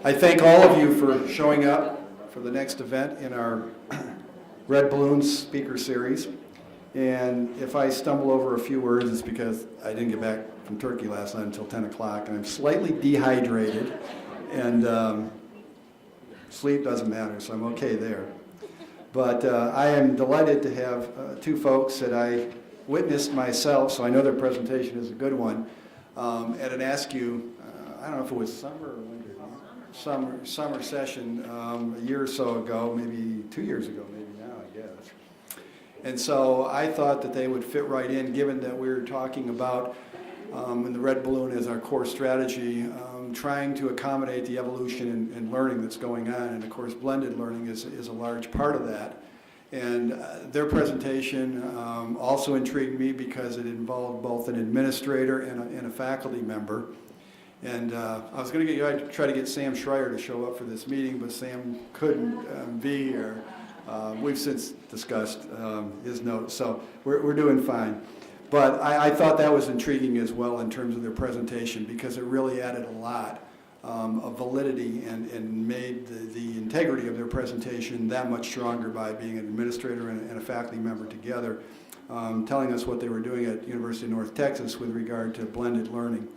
I thank all of you for showing up for the next event in our Red Balloons speaker series. And if I stumble over a few words, it's because I didn't get back from Turkey last night until 10 o'clock, and I'm slightly dehydrated, and sleep doesn't matter, so I'm okay there. But I am delighted to have two folks that I witnessed myself, so I know their presentation is a good one, at an ASCU, I don't know if it was summer or winter, summer session a year or so ago, maybe 2 years ago, maybe now, I guess. And so I thought that they would fit right in, given that we were talking about, in the Red Balloon as our core strategy, trying to accommodate the evolution in learning that's going on. And of course, blended learning is a large part of that. And their presentation also intrigued me because it involved both an administrator and a faculty member. And I was going to try to get Sam Schreier to show up for this meeting, but Sam couldn't be here. We've since discussed his notes, so we're doing fine. But I thought that was intriguing as well in terms of their presentation, because it really added a lot of validity and made the integrity of their presentation that much stronger by being an administrator and a faculty member together, telling us what they were doing at University of North Texas with regard to blended learning.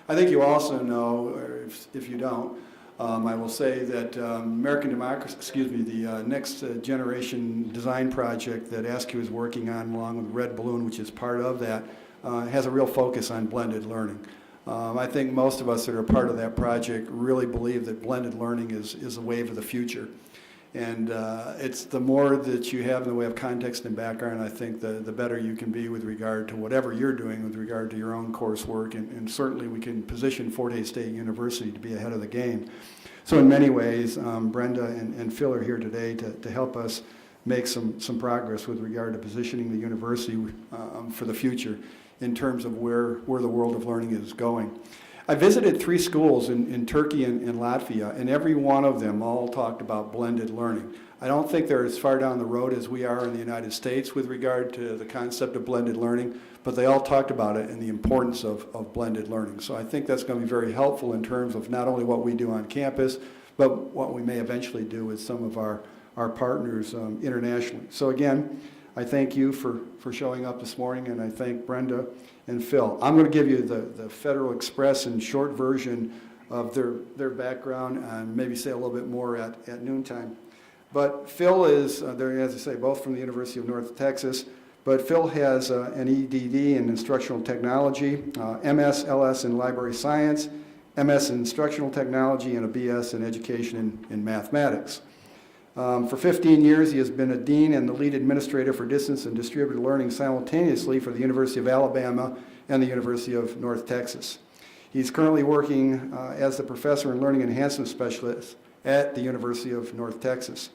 I think you also know, or if you don't, I will say that American Democracy, the Next Generation Design project that ASCU is working on along with Red Balloon, which is part of that, has a real focus on blended learning. I think most of us that are part of that project really believe that blended learning is a wave of the future. And it's the more that you have in the way of context and background, I think the better you can be with regard to whatever you're doing with regard to your own coursework. And certainly we can position Fort Hays State University to be ahead of the game. So in many ways, Brenda and Phil are here today to help us make some progress with regard to positioning the university for the future in terms of where the world of learning is going. I visited 3 schools in Turkey and Latvia, and every one of them all talked about blended learning. I don't think they're as far down the road as we are in the United States with regard to the concept of blended learning, but they all talked about it and the importance of blended learning. So I think that's going to be very helpful in terms of not only what we do on campus, but what we may eventually do with some of our partners internationally. So again, I thank you for showing up this morning, and I thank Brenda and Phil. I'm going to give you the Federal Express and short version of their background and maybe say a little bit more at noontime. But Phil is, they're, as I say, both from the University of North Texas, but Phil has an EDD in Instructional Technology, MS, LS in Library Science, MS in Instructional Technology, and a BS in Education in Mathematics. For 15 years, he has been a dean and the lead administrator for distance and distributed learning simultaneously for the University of Alabama and the University of North Texas. He's currently working as the professor and learning enhancement specialist at the University of North Texas.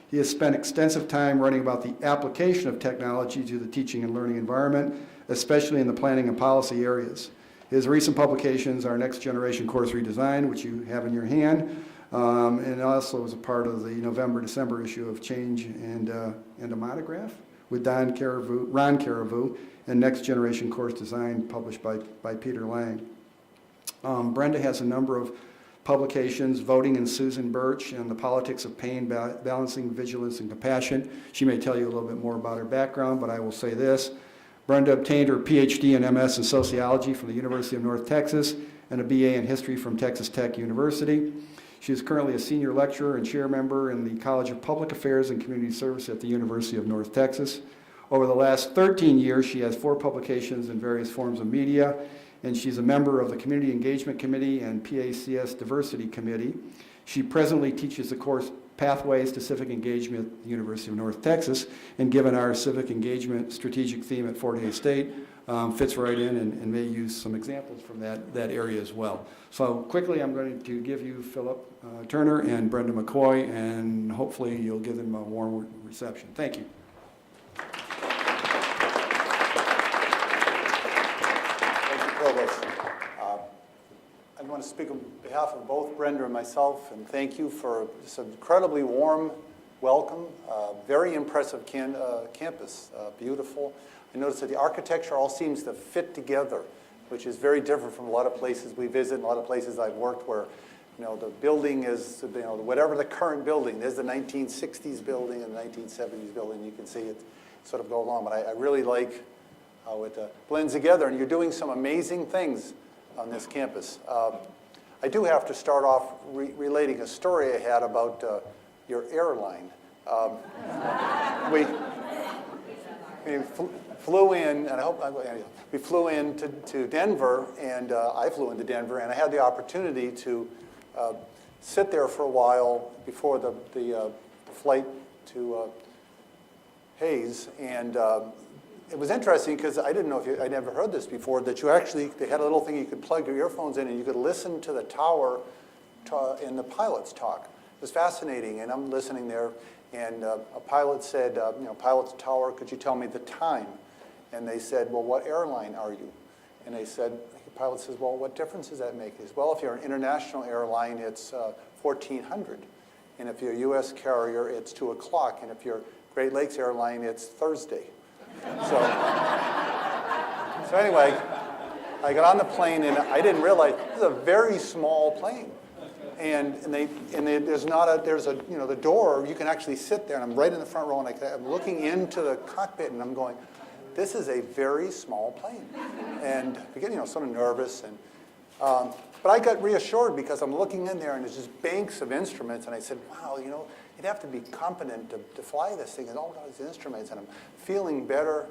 He has spent extensive time writing about the application of technology to the teaching and learning environment, especially in the planning and policy areas. His recent publications are Next Generation Course Redesign, which you have in your hand, and also was a part of the November-December issue of Change and a Monograph with Ron Carrevoux, and Next Generation Course Design published by Peter Lang. Brenda has a number of publications, Voting and Susan Birch, and The Politics of Pain, Balancing Vigilance and Compassion. She may tell you a little bit more about her background, but I will say this. Brenda obtained her PhD and MS in Sociology from the University of North Texas and a BA in History from Texas Tech University. She is currently a senior lecturer and chair member in the College of Public Affairs and Community Service at the University of North Texas. Over the last 13 years, she has 4 publications in various forms of media, and she's a member of the Community Engagement Committee and PACS Diversity Committee. She presently teaches the course Pathways to Civic Engagement at the University of North Texas, and given our civic engagement strategic theme at Fort Hays State, fits right in and may use some examples from that area as well. So quickly, I'm going to give you Philip Turner and Brenda McCoy, and hopefully you'll give them a warm reception. Thank you. I want to speak on behalf of both Brenda and myself and thank you for this incredibly warm welcome. Very impressive campus, beautiful. I noticed that the architecture all seems to fit together, which is very different from a lot of places we visit and a lot of places I've worked where the building is, whatever the current building. There's the 1960s building and the 1970s building. You can see it sort of go along. But I really like how it blends together. And you're doing some amazing things on this campus. I do have to start off relating a story I had about your airline. We flew in, and we flew in to Denver, and I flew into Denver, and I had the opportunity to sit there for a while before the flight to Hayes, and it was interesting because I didn't know I never heard this before, that they had a little thing you could plug your earphones in and you could listen to the tower and the pilots talk. It was fascinating, and I'm listening there, and a pilot said, pilot's tower, could you tell me the time? And they said, well, what airline are you? And the pilot says, well, what difference does that make? He says, well, if you're an international airline, it's 1400. And if you're a US carrier, it's 2 o'clock. And if you're Great Lakes Airline, it's Thursday. So anyway, I got on the plane, and I didn't realize this is a very small plane. And there's the door, you can actually sit there, and I'm right in the front row, and I'm looking into the cockpit, and I'm going, this is a very small plane. And I get, sort of nervous, but I got reassured because I'm looking in there, and there's just banks of instruments, and I said, wow, you'd have to be competent to fly this thing, and all these instruments, and I'm feeling better.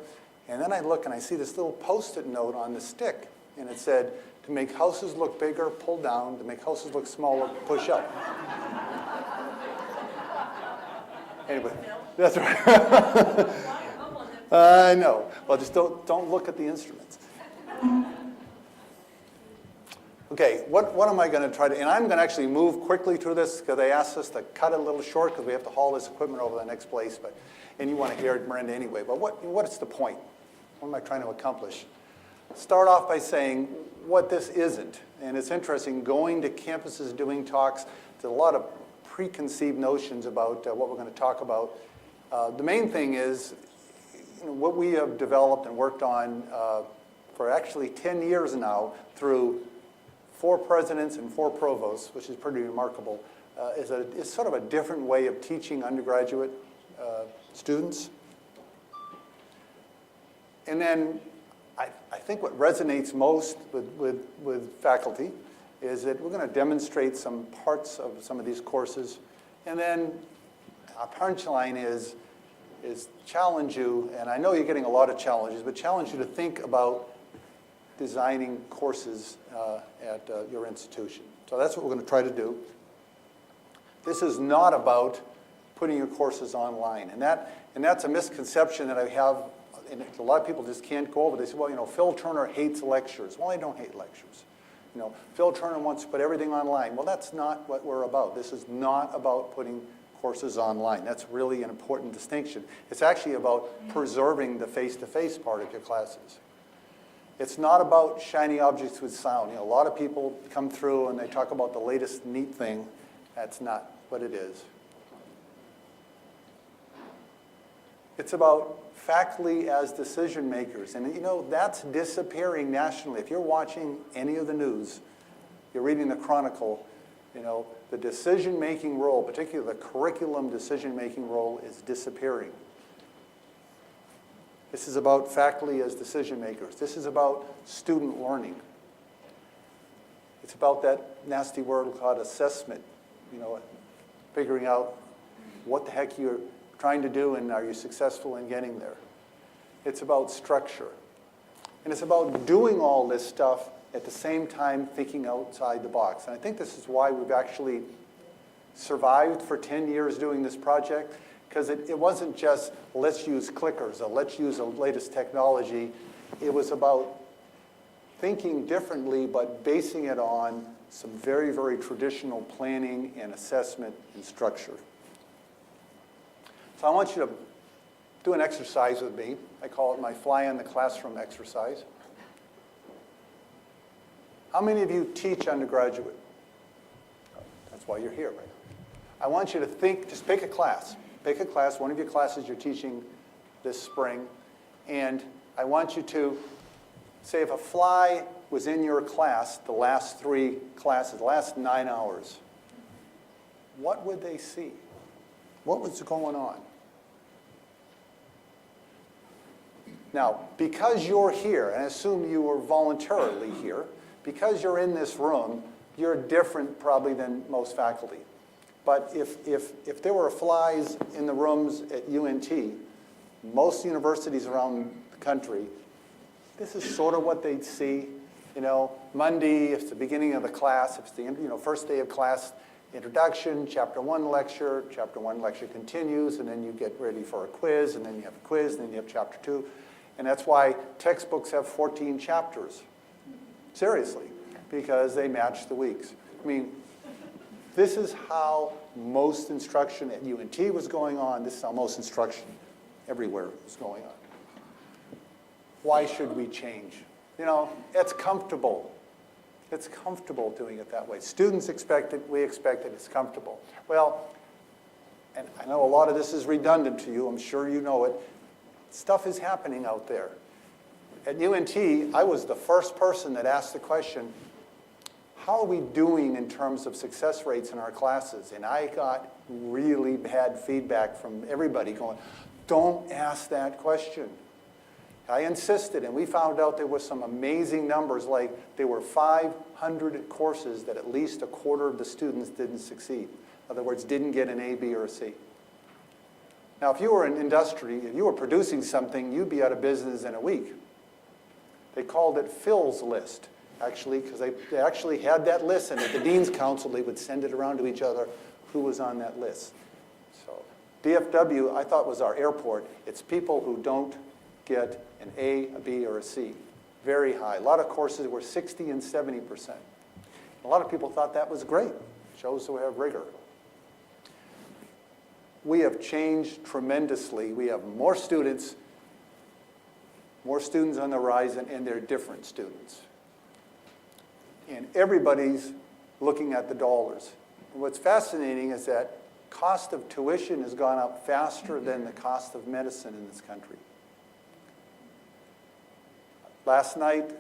And then I look, and I see this little Post-it note on the stick, and it said, to make houses look bigger, pull down. To make houses look smaller, push up. Anyway, that's right. I know. Well, just don't look at the instruments. Okay, what am I going to try to, and I'm going to actually move quickly through this because they asked us to cut it a little short because we have to haul this equipment over to the next place, and you want to hear it, Miranda, anyway. But what's the point? What am I trying to accomplish? Start off by saying what this isn't. And it's interesting, going to campuses doing talks, there's a lot of preconceived notions about what we're going to talk about. The main thing is what we have developed and worked on for actually 10 years now through 4 presidents and 4 provosts, which is pretty remarkable, is sort of a different way of teaching undergraduate students. And then I think what resonates most with faculty is that we're going to demonstrate some parts of some of these courses. And then our punchline is challenge you, and I know you're getting a lot of challenges, but challenge you to think about designing courses at your institution. So that's what we're going to try to do. This is not about putting your courses online. And that's a misconception that I have. And a lot of people just can't go over. They say, well, Phil Turner hates lectures. Well, I don't hate lectures. Phil Turner wants to put everything online. Well, that's not what we're about. This is not about putting courses online. That's really an important distinction. It's actually about preserving the face-to-face part of your classes. It's not about shiny objects with sound. A lot of people come through and they talk about the latest neat thing. That's not what it is. It's about faculty as decision makers. And that's disappearing nationally. If you're watching any of the news, you're reading the Chronicle, the decision-making role, particularly the curriculum decision-making role, is disappearing. This is about faculty as decision makers. This is about student learning. It's about that nasty word called assessment, figuring out what the heck you're trying to do and are you successful in getting there. It's about structure. And it's about doing all this stuff at the same time thinking outside the box. And I think this is why we've actually survived for 10 years doing this project, because it wasn't just let's use clickers or let's use the latest technology. It was about thinking differently but basing it on some very, very traditional planning and assessment and structure. So I want you to do an exercise with me. I call it my fly in the classroom exercise. How many of you teach undergraduate? That's why you're here, right? I want you to think, just pick a class. Pick a class, one of your classes you're teaching this spring, and I want you to say if a fly was in your class the last 3 classes, the last 9 hours, what would they see? What was going on? Now, because you're here, and I assume you were voluntarily here, because you're in this room, you're different probably than most faculty. But if there were flies in the rooms at UNT, most universities around the country, this is sort of what they'd see. You know, Monday, if it's the beginning of the class, if it's the first day of class, introduction, chapter 1 lecture continues, and then you get ready for a quiz, and then you have a quiz, and then you have chapter 2. And that's why textbooks have 14 chapters. Seriously, because they match the weeks. I mean, this is how most instruction at UNT was going on. This is how most instruction everywhere is going on. Why should we change? You know, it's comfortable. It's comfortable doing it that way. Students expect it, we expect it, it's comfortable. Well, and I know a lot of this is redundant to you, I'm sure you know it. Stuff is happening out there. At UNT, I was the first person that asked the question, how are we doing in terms of success rates in our classes? And I got really bad feedback from everybody going, don't ask that question. I insisted, and we found out there were some amazing numbers, like there were 500 courses that at least a quarter of the students didn't succeed. In other words, didn't get an A, B, or a C. Now, if you were in industry, if you were producing something, you'd be out of business in a week. They called it Phil's list, actually, because they actually had that list, and at the Dean's Council, they would send it around to each other who was on that list. So DFW, I thought, was our airport. It's people who don't get an A, a B, or a C. Very high. A lot of courses were 60 and 70%. A lot of people thought that was great. Shows that we have rigor. We have changed tremendously. We have more students on the horizon, and they're different students. And everybody's looking at the dollars. And what's fascinating is that cost of tuition has gone up faster than the cost of medicine in this country. Last night,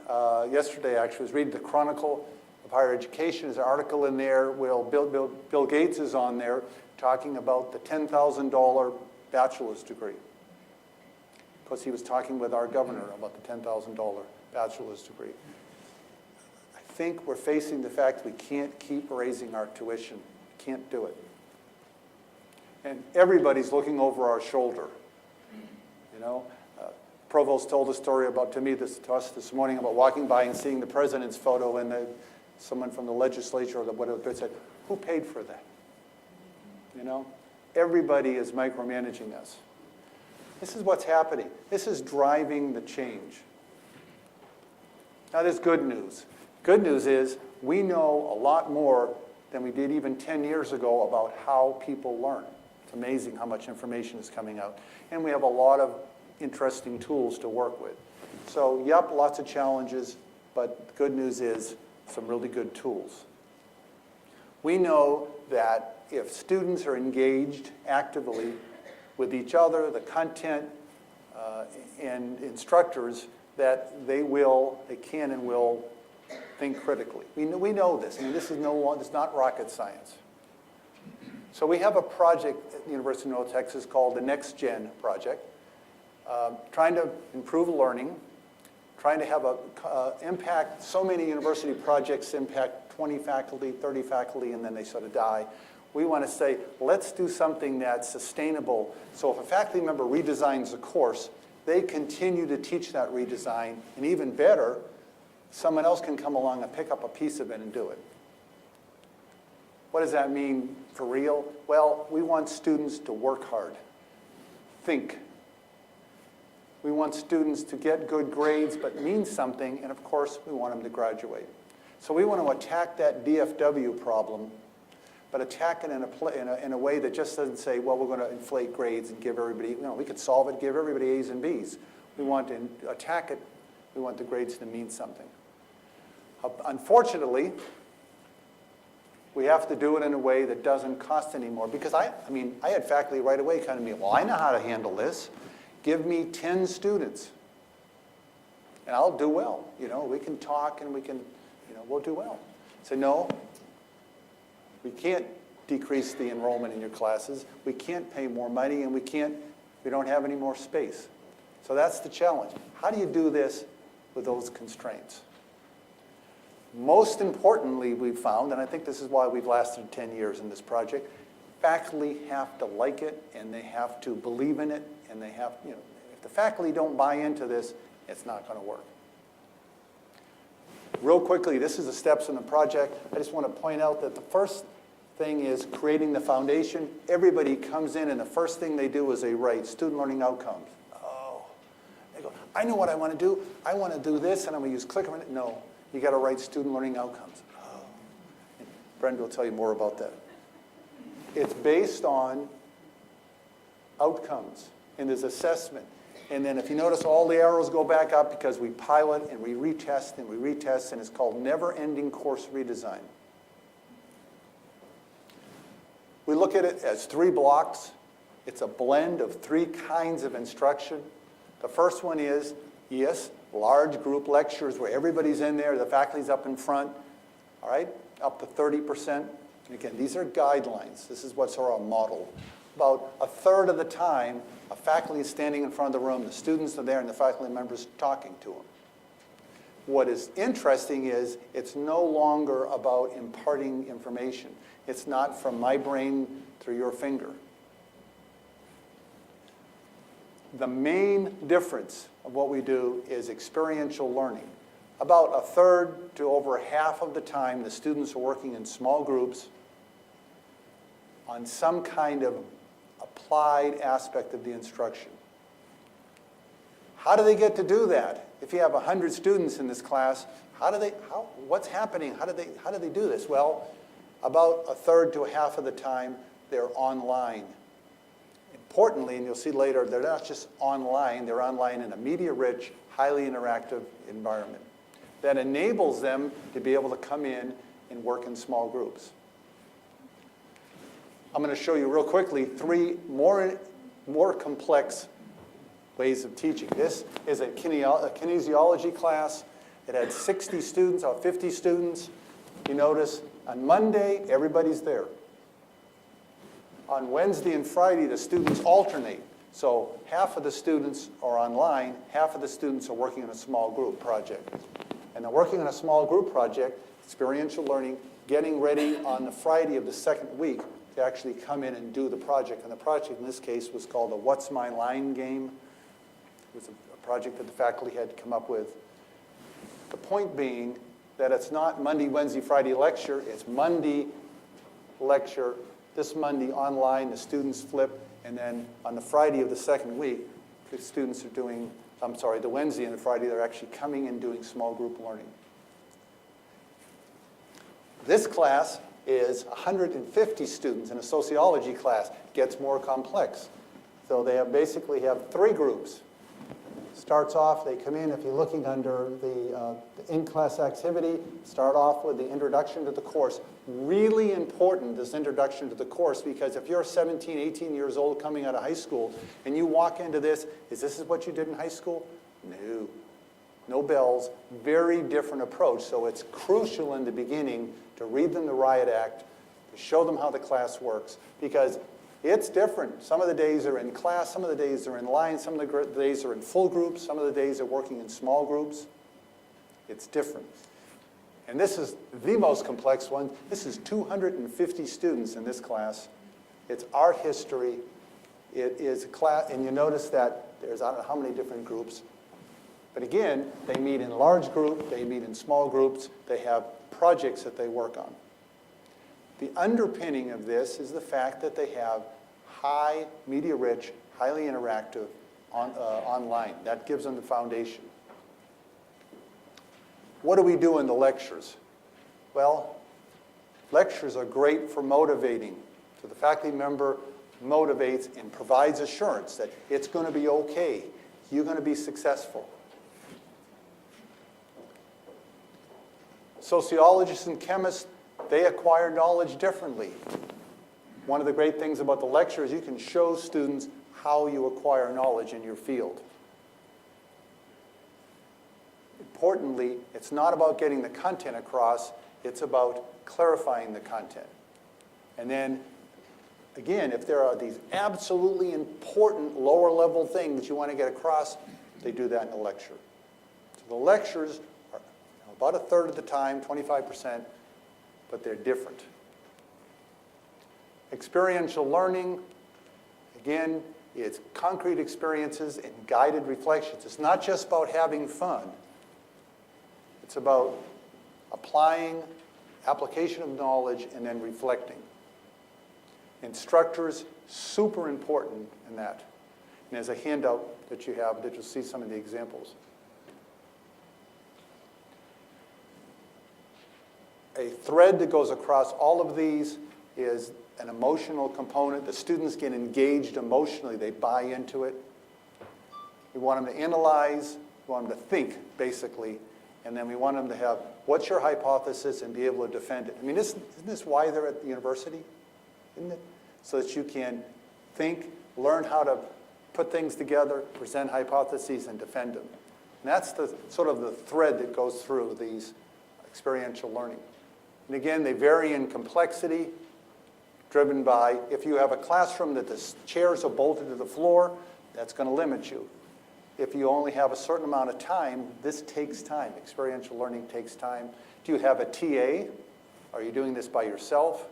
yesterday actually, I was reading the Chronicle of Higher Education. There's an article in there where Bill Gates is on there talking about the $10,000 bachelor's degree. Because he was talking with our governor about the $10,000 bachelor's degree. I think we're facing the fact we can't keep raising our tuition. Can't do it. And everybody's looking over our shoulder, you know. Provost told a story to us this morning about walking by and seeing the president's photo, and someone from the legislature or whatever said, who paid for that? You know, everybody is micromanaging us. This is what's happening. This is driving the change. Now there's good news. Good news is we know a lot more than we did even 10 years ago about how people learn. It's amazing how much information is coming out. And we have a lot of interesting tools to work with. So, yep, lots of challenges, but the good news is some really good tools. We know that if students are engaged actively with each other, the content, and instructors, that they can and will think critically. We know this. I mean, this is not rocket science. So we have a project at the University of North Texas called the NextGen project. Trying to improve learning, trying to have impact. So many university projects impact 20 faculty, 30 faculty, and then they sort of die. We want to say, let's do something that's sustainable. So if a faculty member redesigns a course, they continue to teach that redesign, and even better, someone else can come along and pick up a piece of it and do it. What does that mean for real? Well, we want students to work hard, think. We want students to get good grades, but mean something, and of course, we want them to graduate. So we want to attack that DFW problem, but attack it in a way that just doesn't say, well, we're going to inflate grades and give everybody, we could solve it, give everybody A's and B's. We want to attack it, we want the grades to mean something. Unfortunately, we have to do it in a way that doesn't cost any more, because I had faculty right away kind of me, well, I know how to handle this. Give me 10 students. and I'll do well. We can talk and we'll do well. Say, no, we can't decrease the enrollment in your classes. We can't pay more money, and we don't have any more space. So that's the challenge. How do you do this with those constraints? Most importantly, we've found, and I think this is why we've lasted 10 years in this project, faculty have to like it, and they have to believe in it, and they have, if the faculty don't buy into this, it's not going to work. Real quickly, this is the steps in the project. I just want to point out that the first thing is creating the foundation. Everybody comes in, and the first thing they do is they write student learning outcomes. Oh, they go, I know what I want to do. I want to do this, and I'm going to use clicker. No, you got to write student learning outcomes. Oh. And Brenda will tell you more about that. It's based on outcomes, and there's assessment. And then if you notice, all the arrows go back up because we pilot and we retest and we retest, and it's called never-ending course redesign. We look at it as 3 blocks. It's a blend of 3 kinds of instruction. The first one is, yes, large group lectures where everybody's in there, the faculty's up in front, all right, up to 30%. And again, these are guidelines. This is what's our model. About a third of the time, a faculty is standing in front of the room, the students are there, and the faculty members talking to them. What is interesting is it's no longer about imparting information. It's not from my brain through your finger. The main difference of what we do is experiential learning. About a third to over half of the time, the students are working in small groups on some kind of applied aspect of the instruction. How do they get to do that? If you have 100 students in this class, what's happening? How do they do this? Well, about a third to a half of the time, they're online. Importantly, and you'll see later, they're not just online, they're online in a media-rich, highly interactive environment that enables them to be able to come in and work in small groups. I'm going to show you real quickly 3 more complex ways of teaching. This is a kinesiology class. It had 60 students or 50 students. You notice on Monday, everybody's there. On Wednesday and Friday, the students alternate. So half of the students are online, half of the students are working on a small group project. And they're working on a small group project, experiential learning, getting ready on the Friday of the second week to actually come in and do the project. And the project in this case was called the What's My Line game. It was a project that the faculty had come up with. The point being that it's not Monday, Wednesday, Friday lecture. It's Monday lecture, this Monday online, the students flip, and then on the Friday of the second week, the students are doing, the Wednesday and the Friday, they're actually coming and doing small group learning. This class is 150 students in a sociology class. It gets more complex. So they basically have 3 groups. Starts off, they come in, if you're looking under the in-class activity, start off with the introduction to the course. Really important, this introduction to the course, because if you're 17, 18 years old coming out of high school and you walk into this, is this what you did in high school? No. No bells, very different approach. So it's crucial in the beginning to read them the Riot Act, to show them how the class works, because it's different. Some of the days are in class, some of the days are in line, some of the days are in full groups, some of the days are working in small groups. It's different. And this is the most complex one. This is 250 students in this class. It's art history. It is a class, and you notice that there's I don't know how many different groups. But again, they meet in large group, they meet in small groups, they have projects that they work on. The underpinning of this is the fact that they have high, media-rich, highly interactive online. That gives them the foundation. What do we do in the lectures? Well, lectures are great for motivating. So the faculty member motivates and provides assurance that it's going to be okay. You're going to be successful. Sociologists and chemists, they acquire knowledge differently. One of the great things about the lecture is you can show students how you acquire knowledge in your field. importantly, it's not about getting the content across, it's about clarifying the content. And then, again, if there are these absolutely important lower level things you want to get across, they do that in a lecture. So the lectures are about a third of the time, 25%, but they're different. Experiential learning, again, it's concrete experiences and guided reflections. It's not just about having fun. It's about applying, application of knowledge, and then reflecting. Instructors, super important in that. And there's a handout that you have that you'll see some of the examples. A thread that goes across all of these is an emotional component. The students get engaged emotionally. They buy into it. We want them to analyze. We want them to think, basically. And then we want them to have, what's your hypothesis, and be able to defend it. I mean, isn't this why they're at the university? Isn't it? So that you can think, learn how to put things together, present hypotheses, and defend them. And that's the sort of the thread that goes through these experiential learning. And again, they vary in complexity, driven by, if you have a classroom that the chairs are bolted to the floor, that's going to limit you. If you only have a certain amount of time, this takes time. Experiential learning takes time. Do you have a TA? Are you doing this by yourself?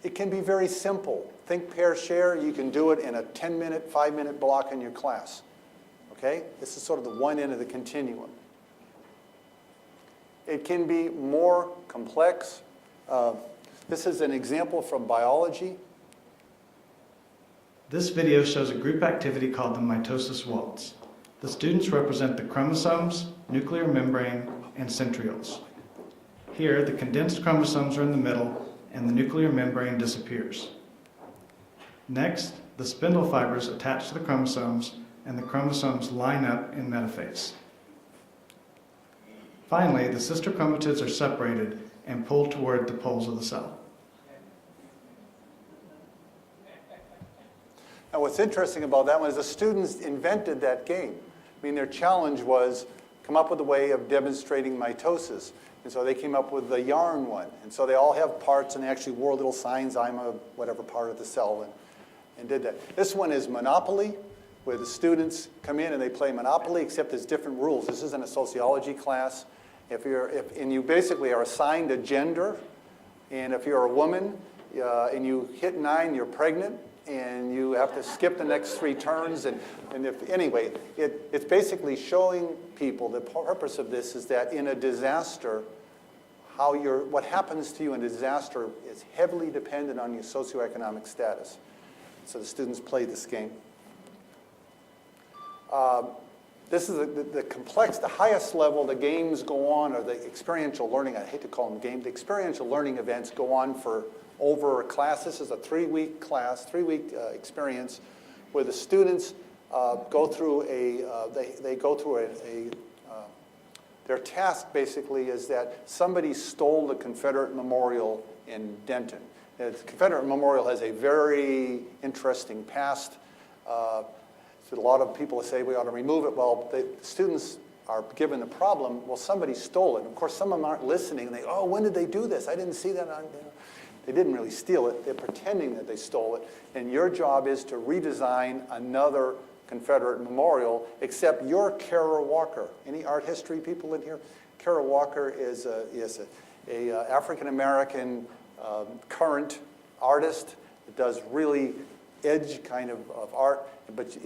It can be very simple. Think, pair, share. You can do it in a 10-minute, 5-minute block in your class. Okay? This is sort of the one end of the continuum. It can be more complex. This is an example from biology. This video shows a group activity called the mitosis waltz. The students represent the chromosomes, nuclear membrane, and centrioles. Here, the condensed chromosomes are in the middle, and the nuclear membrane disappears. Next, the spindle fibers attach to the chromosomes, and the chromosomes line up in metaphase. Finally, the sister chromatids are separated and pulled toward the poles of the cell. Now, what's interesting about that one is the students invented that game. I mean, their challenge was come up with a way of demonstrating mitosis. And so they came up with the yarn one. And so they all have parts, and they actually wore little signs, I'm a whatever part of the cell, and did that. This one is Monopoly, where the students come in and they play Monopoly, except there's different rules. This isn't a sociology class. And you basically are assigned a gender, and if you're a woman and you hit 9, you're pregnant, and you have to skip the next 3 turns. Anyway, it's basically showing people the purpose of this is that in a disaster, what happens to you in a disaster is heavily dependent on your socioeconomic status. So the students play this game. This is the highest level the games go on, or the experiential learning, I hate to call them games, the experiential learning events go on for over a class. This is a 3-week class, 3-week experience, where the students go through their task basically is that somebody stole the Confederate memorial in Denton. The Confederate memorial has a very interesting past. So a lot of people say we ought to remove it. Well, the students are given the problem, well, somebody stole it. And of course, some of them aren't listening, and oh, when did they do this? I didn't see that on, They didn't really steal it. They're pretending that they stole it. And your job is to redesign another Confederate memorial, except you're Kara Walker. Any art history people in here? Kara Walker is a African-American current artist that does really edge kind of art.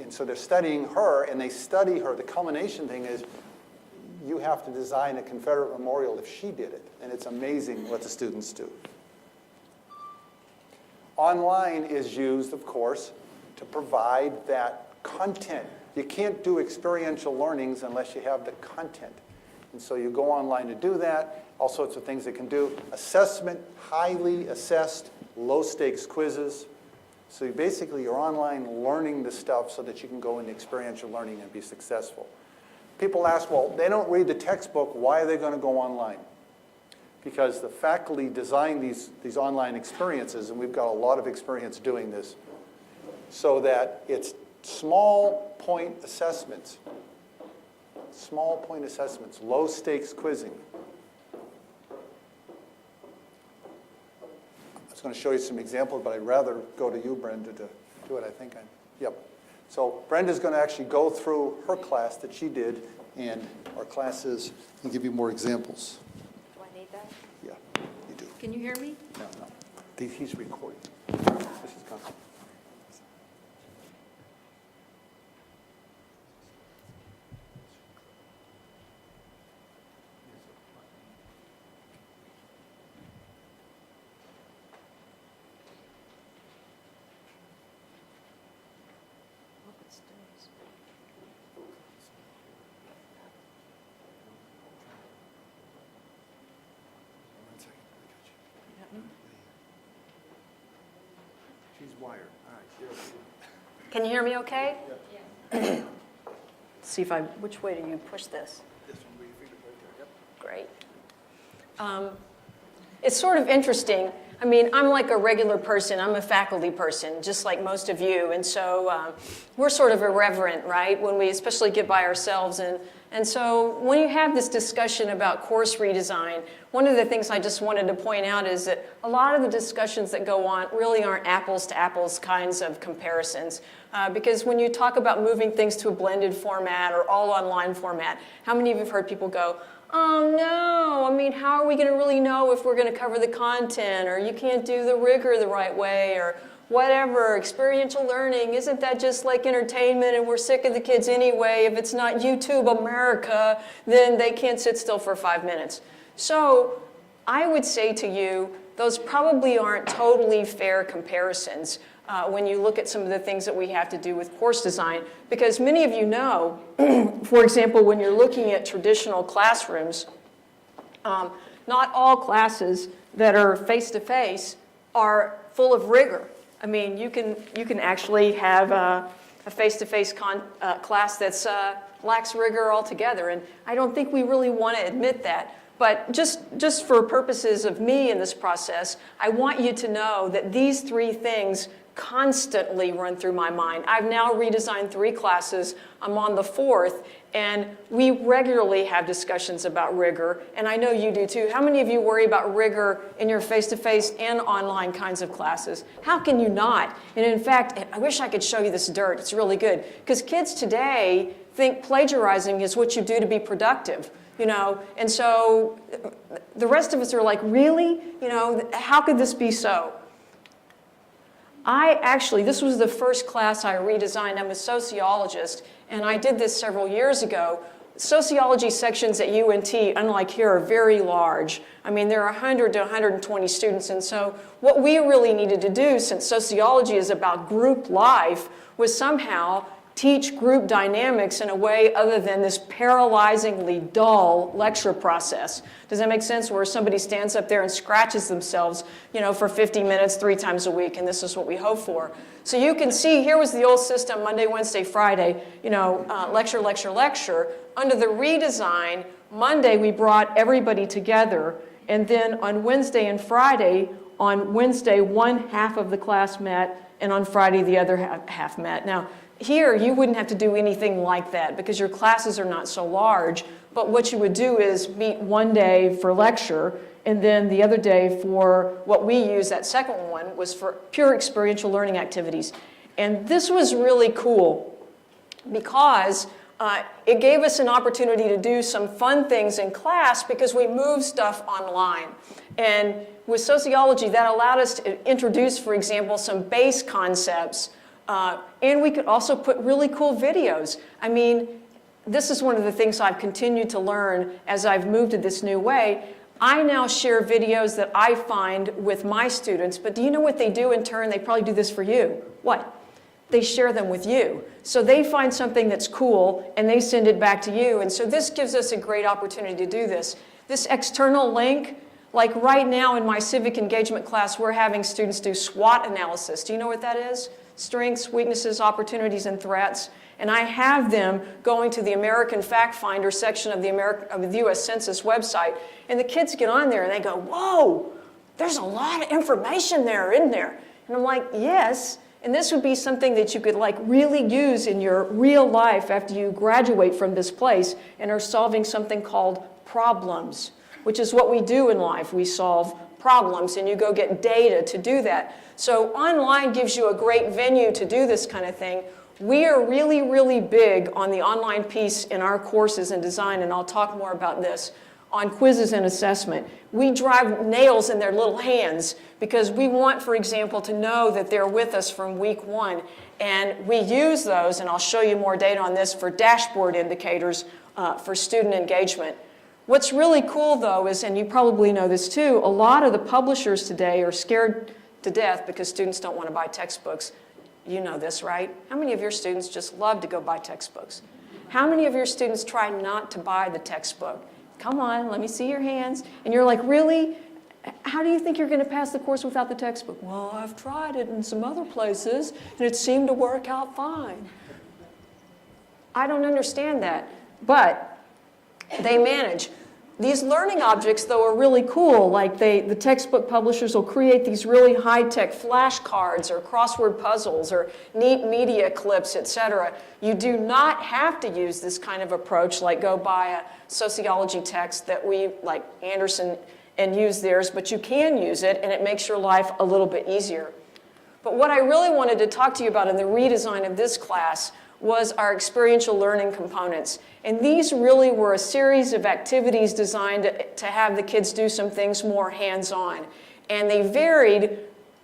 And so they're studying her, and they study her. The culmination thing is you have to design a Confederate memorial if she did it. And it's amazing what the students do. Online is used, of course, to provide that content. You can't do experiential learnings unless you have the content. And so you go online to do that. All sorts of things they can do. Assessment, highly assessed, low-stakes quizzes. So you're online learning the stuff so that you can go into experiential learning and be successful. People ask, well, they don't read the textbook. Why are they going to go online? Because the faculty design these online experiences, and we've got a lot of experience doing this, so that it's small point assessments. small point assessments, low stakes quizzing. I was going to show you some examples, but I'd rather go to you, Brenda, to do it. I think yep. So Brenda's going to actually go through her class that she did, and our classes, and give you more examples. Do I need that? Yeah, you do. Can you hear me? No. He's recording. This is coming. She's wired. All right, here. Can you hear me okay? Yeah. See if which way do you push this? This one, where your finger right there. Yep. Great. It's sort of interesting. I mean, I'm like a regular person. I'm a faculty person, just like most of you. And so we're sort of irreverent, right, when we especially get by ourselves. And so when you have this discussion about course redesign, one of the things I just wanted to point out is that a lot of the discussions that go on really aren't apples to apples kinds of comparisons. Because when you talk about moving things to a blended format or all online format, how many of you have heard people go, oh no, I mean, how are we going to really know if we're going to cover the content, or you can't do the rigor the right way, or whatever, experiential learning, isn't that just like entertainment and we're sick of the kids anyway? If it's not YouTube America, then they can't sit still for 5 minutes. So I would say to you, those probably aren't totally fair comparisons when you look at some of the things that we have to do with course design, because many of you know, for example, when you're looking at traditional classrooms, not all classes that are face-to-face are full of rigor. I mean, you can actually have a face-to-face class that's lacks rigor altogether, and I don't think we really want to admit that. But just for purposes of me in this process, I want you to know that these three things constantly run through my mind. I've now redesigned 3 classes. I'm on the 4th, and we regularly have discussions about rigor, and I know you do too. How many of you worry about rigor in your face-to-face and online kinds of classes? How can you not? And in fact, I wish I could show you this dirt. It's really good, because kids today think plagiarizing is what you do to be productive. You know, and so the rest of us are like, really? You know, how could this be so? This was the first class I redesigned. I'm a sociologist, and I did this several years ago. Sociology sections at UNT, unlike here, are very large. I mean, there are 100 to 120 students, and so what we really needed to do, since sociology is about group life, was somehow teach group dynamics in a way other than this paralyzingly dull lecture process. Does that make sense? Where somebody stands up there and scratches themselves, you know, for 50 minutes, 3 times a week, and this is what we hope for. So you can see, here was the old system, Monday, Wednesday, Friday, you know, lecture, lecture, lecture. Under the redesign, Monday we brought everybody together, and then on Wednesday and Friday, on Wednesday, one half of the class met, and on Friday, the other half met. Now, here, you wouldn't have to do anything like that because your classes are not so large, but what you would do is meet one day for lecture, and then the other day for what we use, that second one, was for pure experiential learning activities. And this was really cool because it gave us an opportunity to do some fun things in class because we moved stuff online. And with sociology, that allowed us to introduce, for example, some base concepts. And we could also put really cool videos. I mean, this is one of the things I've continued to learn as I've moved to this new way. I now share videos that I find with my students, but do you know what they do in turn? They probably do this for you. What? They share them with you. So they find something that's cool, and they send it back to you. And so this gives us a great opportunity to do this. This external link, like right now in my civic engagement class, we're having students do SWOT analysis. Do you know what that is? Strengths, weaknesses, opportunities, and threats. And I have them going to the American Fact Finder section of the U.S. Census website. And the kids get on there and they go, whoa, there's a lot of information there, isn't there? And I'm like, yes. And this would be something that you could like really use in your real life after you graduate from this place and are solving something called problems, which is what we do in life. We solve problems, and you go get data to do that. So online gives you a great venue to do this kind of thing. We are really, really big on the online piece in our courses in design, and I'll talk more about this, on quizzes and assessment. We drive nails in their little hands because we want, for example, to know that they're with us from week 1. And we use those, and I'll show you more data on this, for dashboard indicators for student engagement. What's really cool, though, is, and you probably know this too, a lot of the publishers today are scared to death because students don't want to buy textbooks. You know this, right? How many of your students just love to go buy textbooks? How many of your students try not to buy the textbook? Come on, let me see your hands. And you're like, really? How do you think you're going to pass the course without the textbook? Well, I've tried it in some other places, and it seemed to work out fine. I don't understand that, but they manage. These learning objects, though, are really cool. Like the textbook publishers will create these really high-tech flashcards or crossword puzzles or neat media clips, etc. You do not have to use this kind of approach, like go buy a sociology text that we, like Anderson, and use theirs, but you can use it, and it makes your life a little bit easier. But what I really wanted to talk to you about in the redesign of this class was our experiential learning components. And these really were a series of activities designed to have the kids do some things more hands-on. And they varied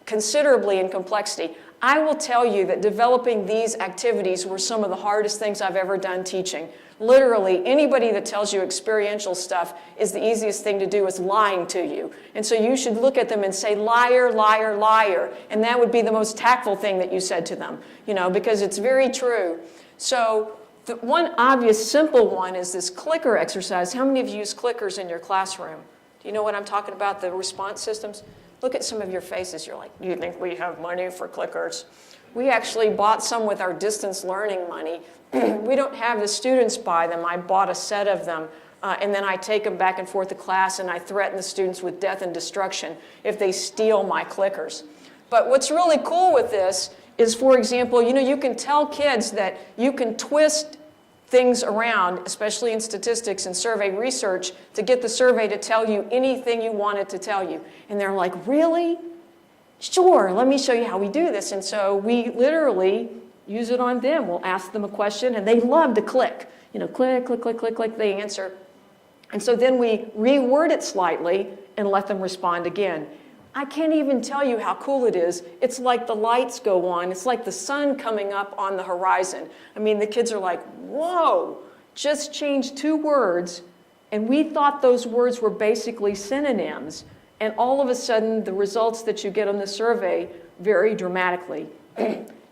considerably in complexity. I will tell you that developing these activities were some of the hardest things I've ever done teaching. Literally, anybody that tells you experiential stuff is the easiest thing to do is lying to you. And so you should look at them and say, liar, liar, liar. And that would be the most tactful thing that you said to them, you know, because it's very true. So the one obvious simple one is this clicker exercise. How many of you use clickers in your classroom? Do you know what I'm talking about, the response systems? Look at some of your faces. You're like, do you think we have money for clickers? We actually bought some with our distance learning money. We don't have the students buy them. I bought a set of them, and then I take them back and forth to class, and I threaten the students with death and destruction if they steal my clickers. But what's really cool with this is, for example, you know, you can tell kids that you can twist things around, especially in statistics and survey research, to get the survey to tell you anything you want it to tell you. And they're like, really? Sure, let me show you how we do this. And so we literally use it on them. We'll ask them a question, and they love to click. You know, click, click, click, click, click, they answer. And so then we reword it slightly and let them respond again. I can't even tell you how cool it is. It's like the lights go on. It's like the sun coming up on the horizon. I mean, the kids are like, whoa, just changed 2 words, and we thought those words were basically synonyms. And all of a sudden, the results that you get on the survey vary dramatically.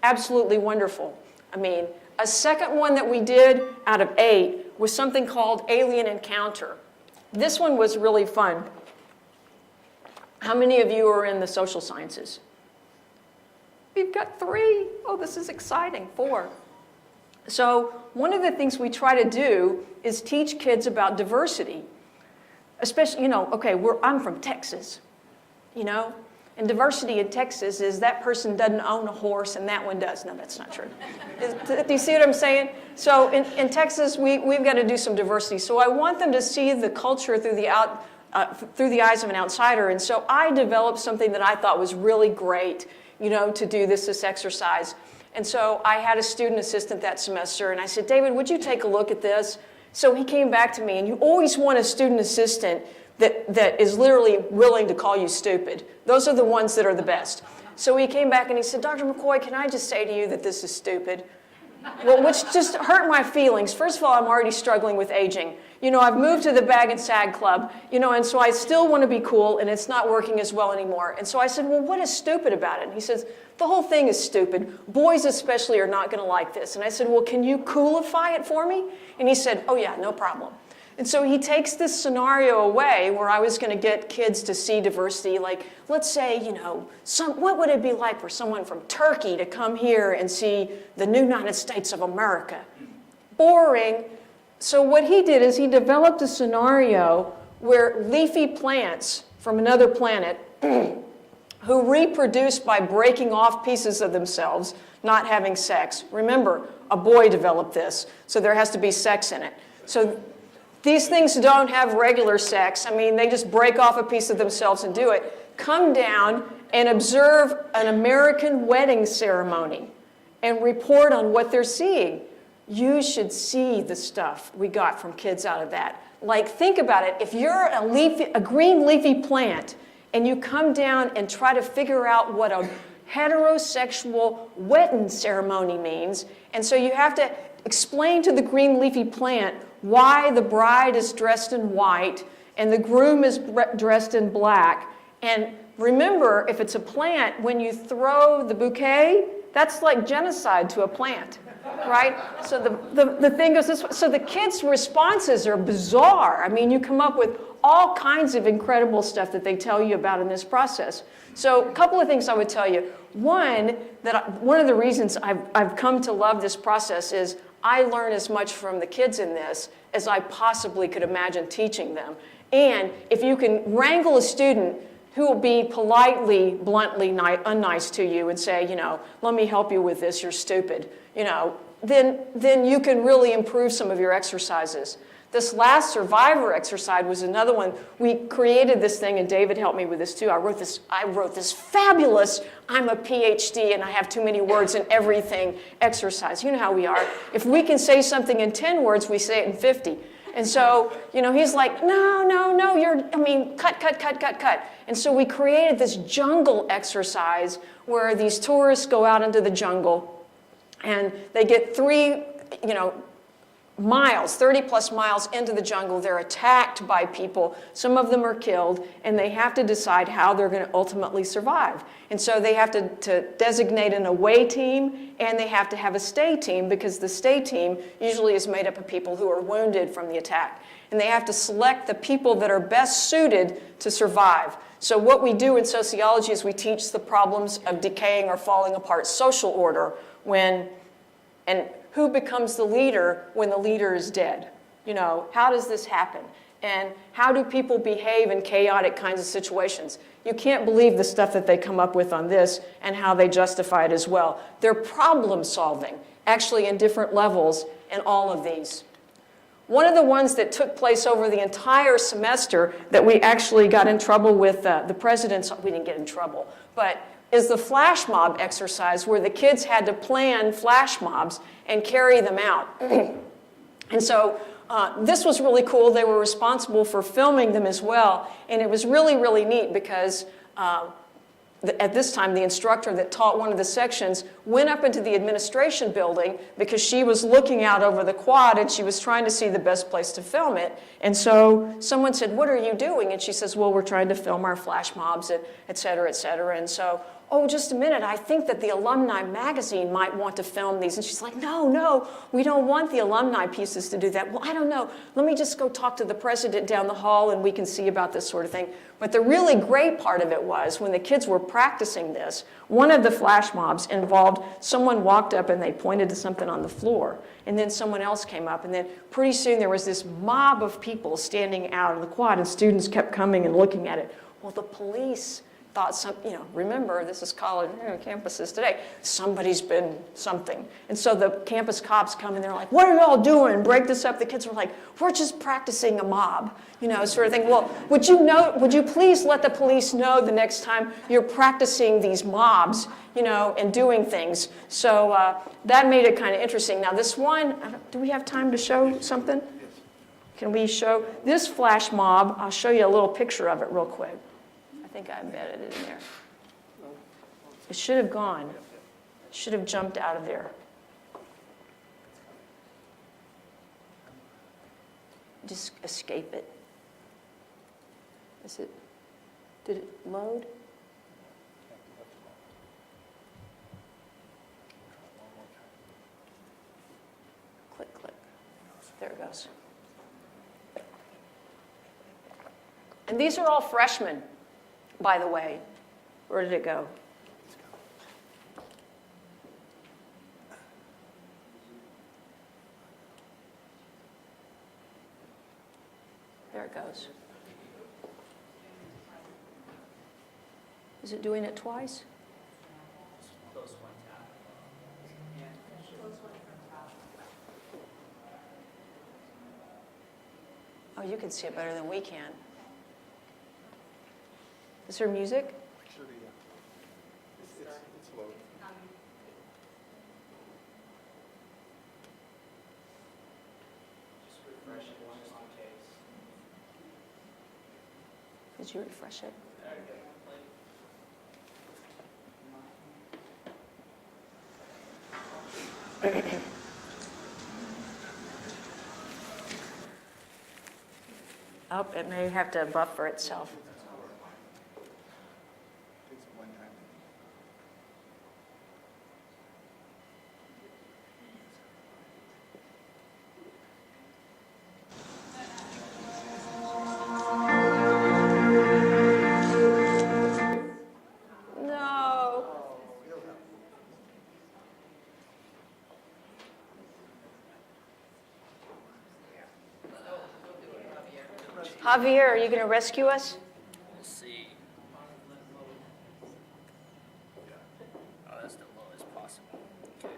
Absolutely wonderful. I mean, a second one that we did out of 8 was something called Alien Encounter. This one was really fun. How many of you are in the social sciences? We've got 3. Oh, this is exciting. 4. So one of the things we try to do is teach kids about diversity. Especially, you know, okay, I'm from Texas, you know, and diversity in Texas is that person doesn't own a horse and that one does. No, that's not true. Do you see what I'm saying? So in Texas, we've got to do some diversity. So I want them to see the culture through the eyes of an outsider. And so I developed something that I thought was really great, you know, to do this exercise. And so I had a student assistant that semester, and I said, David, would you take a look at this? So he came back to me, and you always want a student assistant that is literally willing to call you stupid. Those are the ones that are the best. So he came back and he said, Dr. McCoy, can I just say to you that this is stupid? Well, which just hurt my feelings. First of all, I'm already struggling with aging. You know, I've moved to the Bag and Sag Club, you know, and so I still want to be cool, and it's not working as well anymore. And so I said, well, what is stupid about it? And he says, the whole thing is stupid. Boys especially are not going to like this. And I said, well, can you coolify it for me? And he said, oh yeah, no problem. And so he takes this scenario away where I was going to get kids to see diversity. Like, let's say, you know, what would it be like for someone from Turkey to come here and see the new United States of America? Boring. So what he did is he developed a scenario where leafy plants from another planet who reproduce by breaking off pieces of themselves, not having sex. Remember, a boy developed this, so there has to be sex in it. So these things don't have regular sex. I mean, they just break off a piece of themselves and do it. Come down and observe an American wedding ceremony and report on what they're seeing. You should see the stuff we got from kids out of that. Like, think about it. If you're a green leafy plant and you come down and try to figure out what a heterosexual wedding ceremony means, and so you have to explain to the green leafy plant why the bride is dressed in white and the groom is dressed in black. And remember, if it's a plant, when you throw the bouquet, that's like genocide to a plant, right? So the thing goes this way. So the kids' responses are bizarre. I mean, you come up with all kinds of incredible stuff that they tell you about in this process. So a couple of things I would tell you. One of the reasons I've come to love this process is I learn as much from the kids in this as I possibly could imagine teaching them. And if you can wrangle a student who will be politely, bluntly unnice to you and say, you know, let me help you with this, you're stupid, you know, then you can really improve some of your exercises. This last survivor exercise was another one. We created this thing, and David helped me with this too. I wrote this fabulous, I'm a PhD and I have too many words in everything exercise. You know how we are. If we can say something in 10 words, we say it in 50. And so, you know, he's like, no, cut. And so we created this jungle exercise where these tourists go out into the jungle and they get 3, miles, 30 plus miles into the jungle. They're attacked by people. Some of them are killed, and they have to decide how they're going to ultimately survive. And so they have to designate an away team, and they have to have a stay team, because the stay team usually is made up of people who are wounded from the attack. And they have to select the people that are best suited to survive. So what we do in sociology is we teach the problems of decaying or falling apart social order and who becomes the leader when the leader is dead? You know, how does this happen? And how do people behave in chaotic kinds of situations? You can't believe the stuff that they come up with on this and how they justify it as well. They're problem solving, actually in different levels in all of these. One of the ones that took place over the entire semester that we actually got in trouble with the president's, we didn't get in trouble, but is the flash mob exercise, where the kids had to plan flash mobs and carry them out. And so this was really cool. They were responsible for filming them as well. And it was really, really neat because at this time, the instructor that taught one of the sections went up into the administration building because she was looking out over the quad and she was trying to see the best place to film it. And so someone said, "What are you doing?" And she says, "Well, we're trying to film our flash mobs, et cetera, et cetera." And so, "Oh, just a minute, I think that the alumni magazine might want to film these." And she's like, no, we don't want the alumni pieces to do that. "Well, I don't know. Let me just go talk to the president down the hall and we can see about this sort of thing." But the really great part of it was when the kids were practicing this, one of the flash mobs involved someone walked up and they pointed to something on the floor. And then someone else came up. And then pretty soon there was this mob of people standing out in the quad, and students kept coming and looking at it. Well, the police thought remember, this is college campuses today, somebody's been something. And so the campus cops come and they're like, "What are y'all doing? Break this up." The kids were like, "We're just practicing a mob," sort of thing. "Well, would you please let the police know the next time you're practicing these mobs, and doing things?" So that made it kind of interesting. Now this one, do we have time to show something? Can we show this flash mob? I'll show you a little picture of it real quick. I think I embedded it in there. It should have gone. It should have jumped out of there. Just escape it. Did it load? Click. There it goes. And these are all freshmen, by the way. Where did it go? There it goes. Is Is it doing it twice? Oh, you can see it better than we can. Is there music? Should be, it's loading. Just refresh it just in case. Did you refresh it? There you go. Oh, it may have to buffer itself. Takes one time. No. Javier, are you going to rescue us? We'll see. Oh, that's the lowest possible. Okay.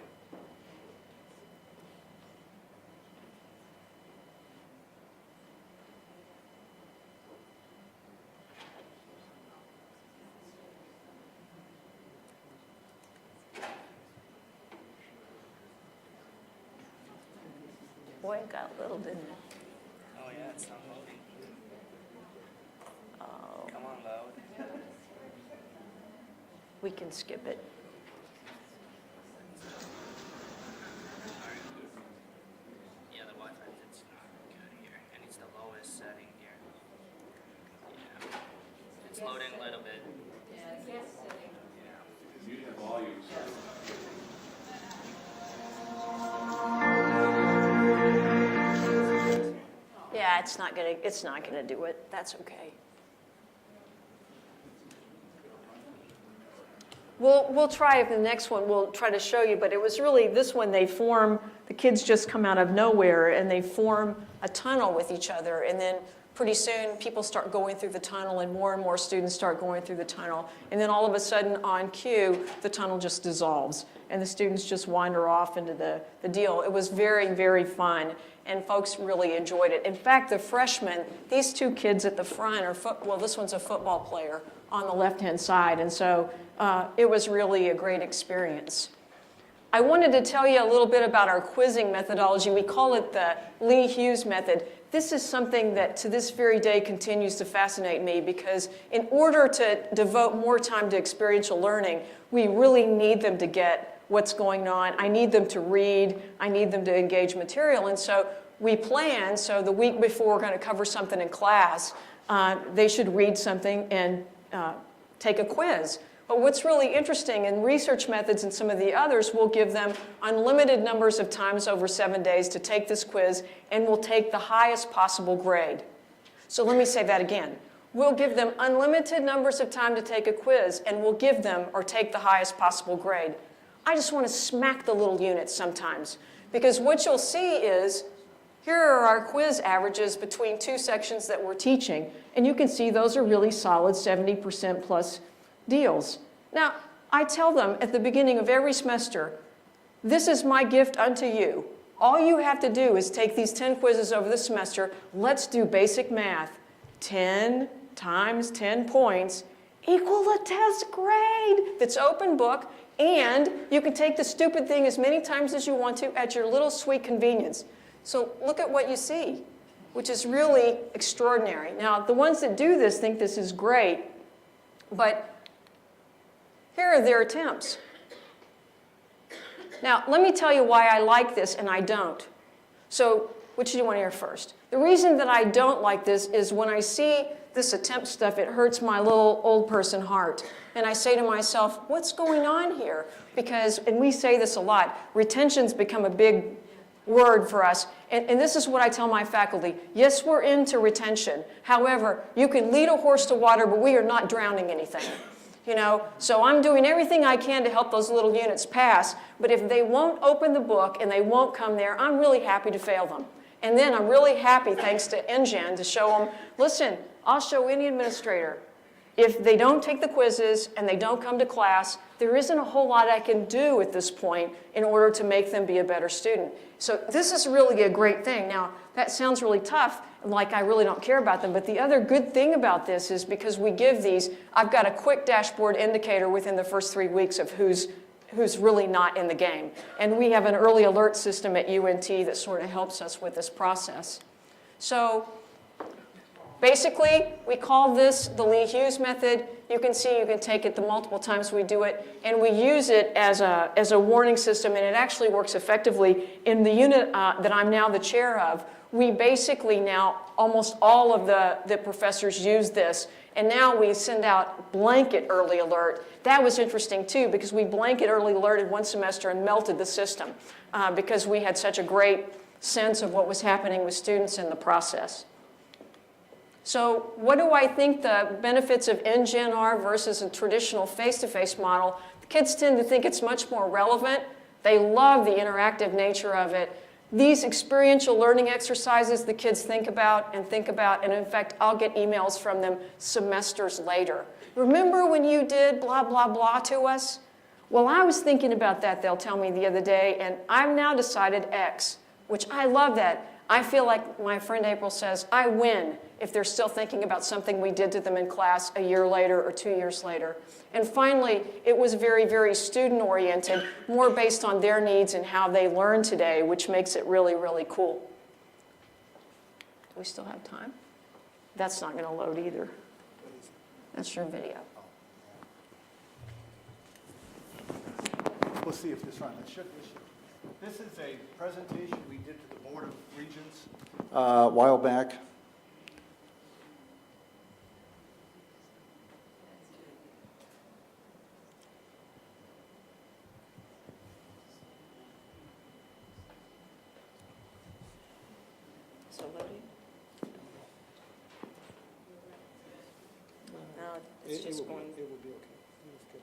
Boy, it got little, didn't it? Oh yeah, it's not loading. Oh, Come on, load. we can skip it. Yeah, the Wi-Fi it's not good here, and it's the lowest setting here. Yeah, it's loading a little bit. Yeah, it's not gonna do it. That's okay. We'll try it. The next one we'll try to show you, but it was really this one. They form, the kids just come out of nowhere and they form a tunnel with each other, and then pretty soon people start going through the tunnel and more students start going through the tunnel, and then all of a sudden on cue the tunnel just dissolves and the students just wander off into the deal. It was very, very fun, and folks really enjoyed it. In fact, the freshmen, these two kids at the front are, well, this one's a football player on the left-hand side, and so it was really a great experience. I wanted to tell you a little bit about our quizzing methodology. We call it the Lee Hughes method. This is something that to this very day continues to fascinate me, because in order to devote more time to experiential learning, we really need them to get what's going on. I need them to read. I need them to engage material. And so we plan, so the week before we're going to cover something in class, they should read something and take a quiz. But what's really interesting in research methods and some of the others, we'll give them unlimited numbers of times over 7 days to take this quiz, and we'll take the highest possible grade. So let me say that again. We'll give them unlimited numbers of time to take a quiz, and we'll give them or take the highest possible grade. I just want to smack the little units sometimes, because what you'll see is here are our quiz averages between two sections that we're teaching, and you can see those are really solid 70% plus deals. Now, I tell them at the beginning of every semester, this is my gift unto you. All you have to do is take these 10 quizzes over the semester. Let's do basic math. 10 times 10 points equal a test grade that's open book, and you can take the stupid thing as many times as you want to at your little sweet convenience. So look at what you see, which is really extraordinary. Now, the ones that do this think this is great, but here are their attempts. Now, let me tell you why I like this and I don't. So, which do you want to hear first? The reason that I don't like this is when I see this attempt stuff, it hurts my little old person heart. And I say to myself, what's going on here? Because, and we say this a lot, retention's become a big word for us. And this is what I tell my faculty. Yes, we're into retention. However, you can lead a horse to water, but we are not drowning anything. You know, so I'm doing everything I can to help those little units pass, but if they won't open the book and they won't come there, I'm really happy to fail them. And then I'm really happy, thanks to NGen, to show them, listen, I'll show any administrator If they don't take the quizzes and they don't come to class, there isn't a whole lot I can do at this point in order to make them be a better student. So this is really a great thing. Now, that sounds really tough, like I really don't care about them, but the other good thing about this is because we give these, I've got a quick dashboard indicator within the first 3 weeks of who's really not in the game. And we have an early alert system at UNT that sort of helps us with this process. So basically, we call this the Lee-Hughes method. You can see you can take it the multiple times we do it, and we use it as a warning system, and it actually works effectively. In the unit that I'm now the chair of, we basically now, almost all of the professors use this, and now we send out blanket early alert. That was interesting too, because we blanket early alerted one semester and melted the system because we had such a great sense of what was happening with students in the process. So what do I think the benefits of NGen are versus a traditional face-to-face model? The kids tend to think it's much more relevant. They love the interactive nature of it. These experiential learning exercises the kids think about, and in fact, I'll get emails from them semesters later. Remember when you did blah, blah, blah to us? Well, I was thinking about that, they'll tell me the other day, and I've now decided X, which I love that. I feel like my friend April says, I win if they're still thinking about something we did to them in class a year later or 2 years later. And finally, it was very, very student-oriented, more based on their needs and how they learn today, which makes it really, really cool. Do we still have time? That's not going to load either. That's your video. We'll see if this runs. This is a presentation we did to the Board of Regents a while back. So loading? No, it's just going. It will be okay. It's good.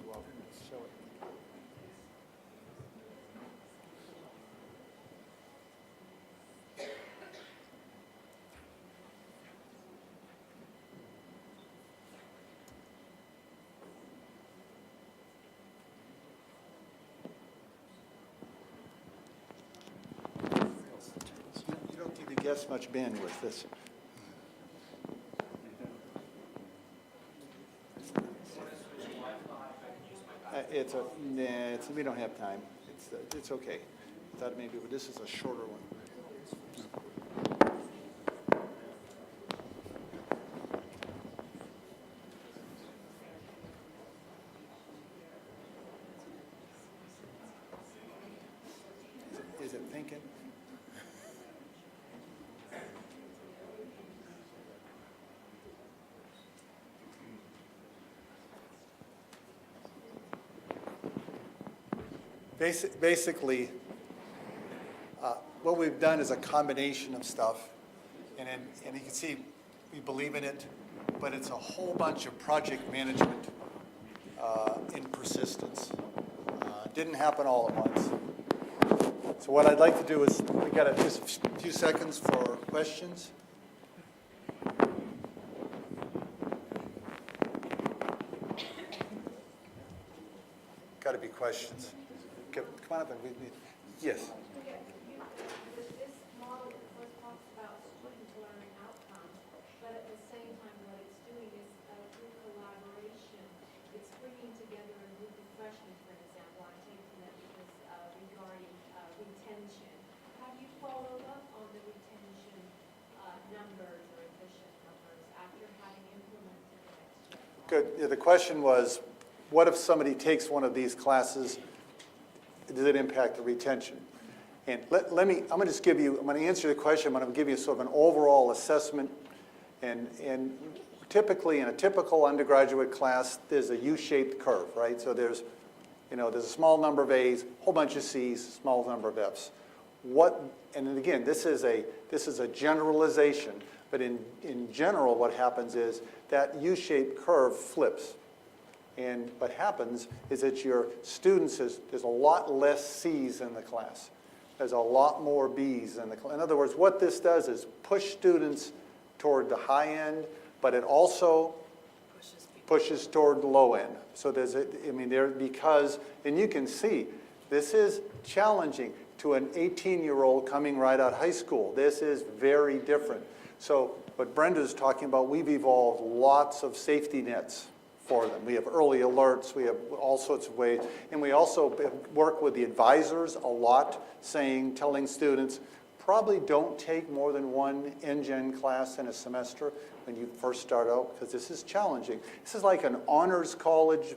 Well, show it. You don't need to guess much bandwidth. This. We don't have time. It's okay. I thought maybe this is a shorter one. Is it thinking? Basically, what we've done is a combination of stuff, and you can see we believe in it, but it's a whole bunch of project management in persistence. Didn't happen all at once. So what I'd like to do is, we got just a few seconds for questions. Got to be questions. Come on up and read me. Yes. This model, of course, talks about student learning outcomes, but at the same time, what it's doing is through collaboration, it's bringing together a group of freshmen, for example. I'm taking that because regarding retention. Have you followed up on the retention numbers or efficient numbers after having implemented the NextGen? Good. Yeah, the question was, what if somebody takes one of these classes? Does it impact the retention? And I'm going to answer the question, I'm going to give you sort of an overall assessment. And typically in a typical undergraduate class, there's a U-shaped curve, right? So there's a small number of A's, a whole bunch of C's, small number of F's. And then again, this is a generalization, but in general, what happens is that U-shaped curve flips. And what happens is that your students, there's a lot less C's in the class. has a lot more Bs in the class. In other words, what this does is push students toward the high end, but it also pushes toward the low end. So there's a, I mean, because, and you can see, this is challenging to an 18-year-old coming right out of high school. This is very different. So what Brenda's talking about, we've evolved lots of safety nets for them. We have early alerts, we have all sorts of ways, and we also work with the advisors a lot, telling students, probably don't take more than one NGen class in a semester when you first start out, because this is challenging. This is like an honors college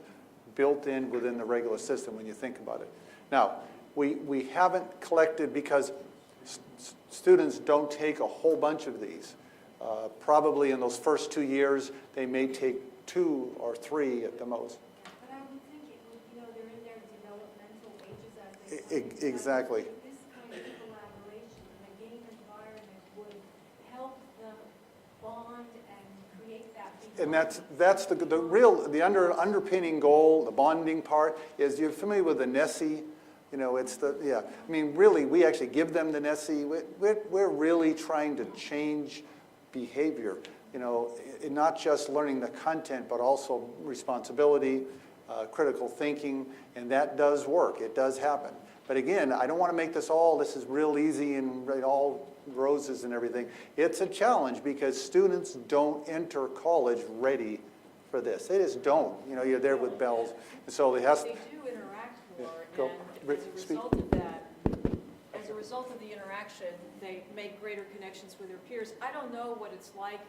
built in within the regular system when you think about it. Now, we haven't collected, because students don't take a whole bunch of these. Probably in those first 2 years, they may take 2 or 3 at the most. But I would think it would, you know, they're in their developmental ages as they Exactly. This kind of collaboration in a game environment would help them bond and create that. And that's the underpinning goal, the bonding part, is you're familiar with the Nessie? You know, it's the, yeah. I mean, really, we actually give them the Nessie. We're really trying to change behavior, you know, not just learning the content, but also responsibility, critical thinking, and that does work. It does happen. But again, I don't want to make this is real easy and all roses and everything. It's a challenge because students don't enter college ready for this. They just don't. You know, you're there with bells. And so it has to. They do interact more, Go. and as a result of the interaction, they make greater connections with their peers. I don't know what it's like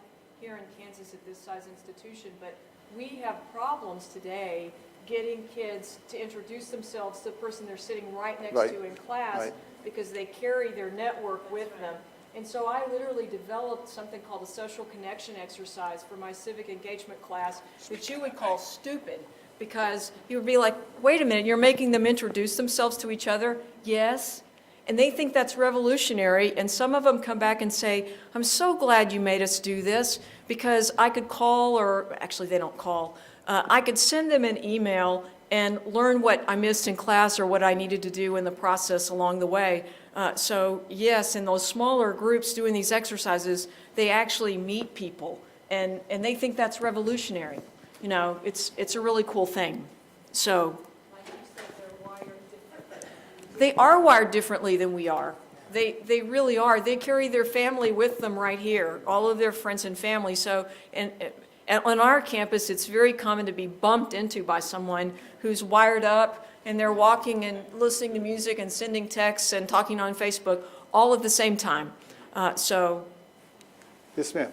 here in Kansas at this size institution, but we have problems today getting kids to introduce themselves to the person they're sitting right next to in class because they carry their network with them. And so I literally developed something called a social connection exercise for my civic engagement class that you would call stupid, because you would be like, wait a minute, you're making them introduce themselves to each other? Yes. And they think that's revolutionary, and some of them come back and say, I'm so glad you made us do this, because I could call, or actually they don't call, I could send them an email and learn what I missed in class or what I needed to do in the process along the way. So yes, in those smaller groups doing these exercises, they actually meet people, and they think that's revolutionary. You know, it's a really cool thing. So they are wired differently than we are. They really are. They carry their family with them right here, all of their friends and family. So, and on our campus, it's very common to be bumped into by someone who's wired up, and they're walking and listening to music and sending texts and talking on Facebook all at the same time. So. Yes, ma'am.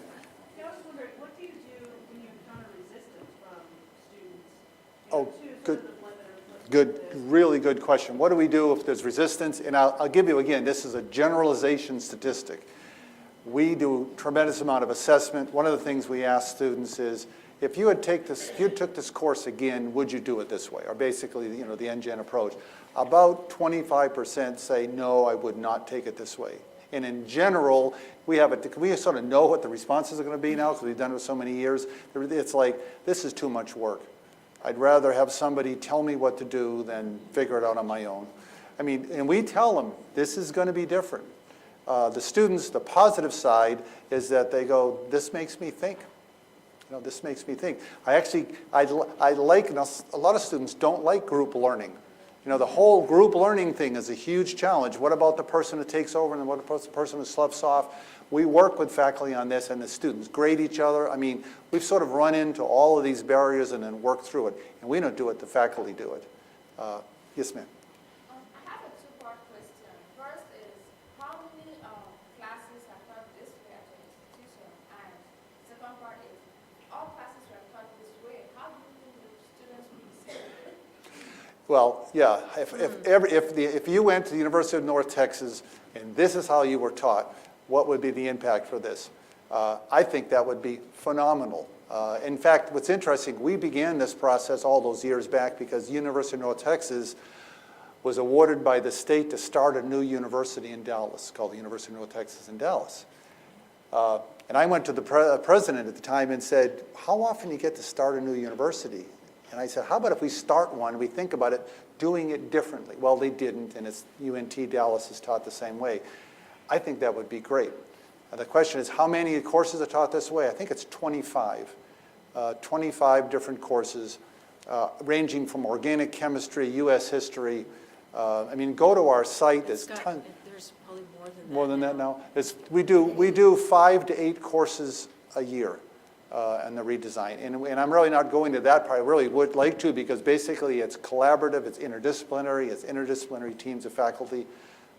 I was wondering, what do you do when you encounter resistance from students? Oh, good, really good question. What do we do if there's resistance? And I'll give you, again, this is a generalization statistic. We do a tremendous amount of assessment. One of the things we ask students is, if you took this course again, would you do it this way? Or basically, you know, the NGen approach. About 25% say, no, I would not take it this way. And in general, we sort of know what the responses are going to be now because we've done it for so many years. It's like, this is too much work. I'd rather have somebody tell me what to do than figure it out on my own. I mean, and we tell them, this is going to be different. The students, the positive side is that they go, this makes me think. You know, this makes me think. I like, a lot of students don't like group learning. You know, the whole group learning thing is a huge challenge. What about the person who takes over and what about the person who sloughs off? We work with faculty on this, and the students grade each other. I mean, we've sort of run into all of these barriers and then worked through it. And we don't do it, the faculty do it. Yes, ma'am. I have a two-part question. First is, how many classes are taught this way at your institution? And second part is, all classes are taught this way. How do you think the students will be saved? Well, yeah, if you went to the University of North Texas and this is how you were taught, what would be the impact for this? I think that would be phenomenal. In fact, what's interesting, we began this process all those years back because the University of North Texas was awarded by the state to start a new university in Dallas called the University of North Texas in Dallas. And I went to the president at the time and said, how often do you get to start a new university? And I said, how about if we start one, we think about it doing it differently. Well, they didn't, and it's UNT Dallas is taught the same way. I think that would be great. The question is, how many courses are taught this way? I think it's 25. 25 different courses, ranging from organic chemistry, U.S. history. I mean, go to our site. There's Scott, tons. there's probably more than that. More than that now? We do 5 to 8 courses a year in the redesign. And I'm really not going to that part. I really would like to, because basically it's collaborative, it's interdisciplinary teams of faculty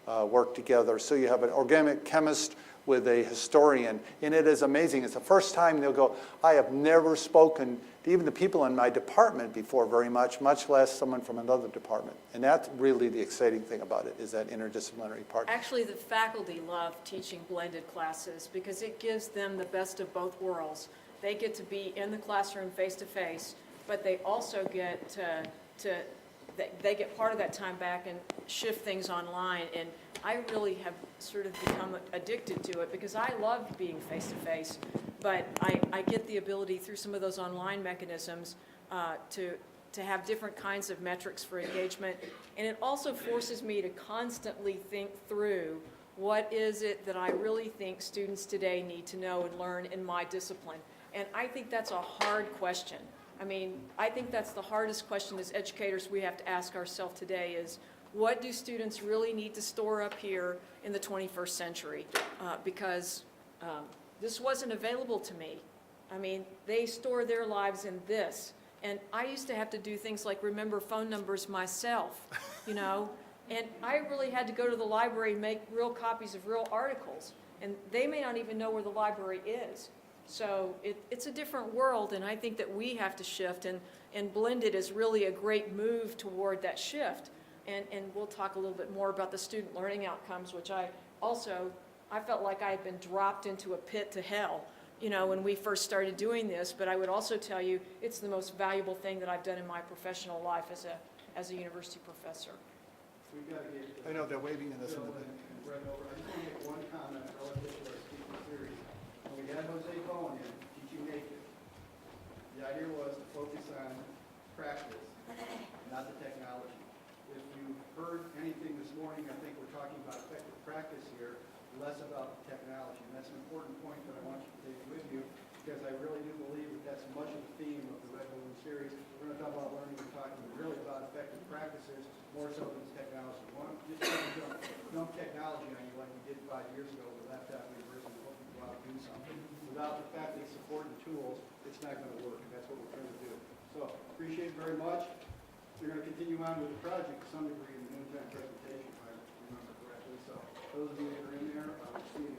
work together. So you have an organic chemist with a historian, and it is amazing. It's the first time they'll go, I have never spoken to even the people in my department before very much less someone from another department. And that's really the exciting thing about it, is that interdisciplinary part. Actually, the faculty love teaching blended classes because it gives them the best of both worlds. They get to be in the classroom face-to-face, but they also get they get part of that time back and shift things online. And I really have sort of become addicted to it because I love being face-to-face, but I get the ability through some of those online mechanisms to have different kinds of metrics for engagement. And it also forces me to constantly think through what is it that I really think students today need to know and learn in my discipline. And I think that's a hard question. I mean, I think that's the hardest question as educators we have to ask ourselves today is, what do students really need to store up here in the 21st century? Because this wasn't available to me. I mean, they store their lives in this. And I used to have to do things like remember phone numbers myself, you know? And I really had to go to the library and make real copies of real articles. And they may not even know where the library is. So it's a different world, and I think that we have to shift, and Blended is really a great move toward that shift. And we'll talk a little bit more about the student learning outcomes, which I felt like I had been dropped into a pit to hell, you know, when we first started doing this. But I would also tell you it's the most valuable thing that I've done in my professional life as a university professor. I know they're waving in this. I just want to make one comment relative to our speaker series. When we had Jose Cohen in teaching naked, the idea was to focus on practice, not the technology. If you heard anything this morning, I think we're talking about effective practice here, less about the technology. And that's an important point that I want you to take with you, because I really do believe that that's much of the theme of the Red Balloon series. We're going to talk about learning and talking really about effective practices, more so than technology. Just dump technology on you like we did 5 years ago with laptop university, hoping to go out and do something. Without the fact that support and tools, it's not going to work, and that's what we're trying to do. So, appreciate it very much. We're going to continue on with the project to some degree in the noontime presentation, if I remember correctly. So, those of you that are in there, see you.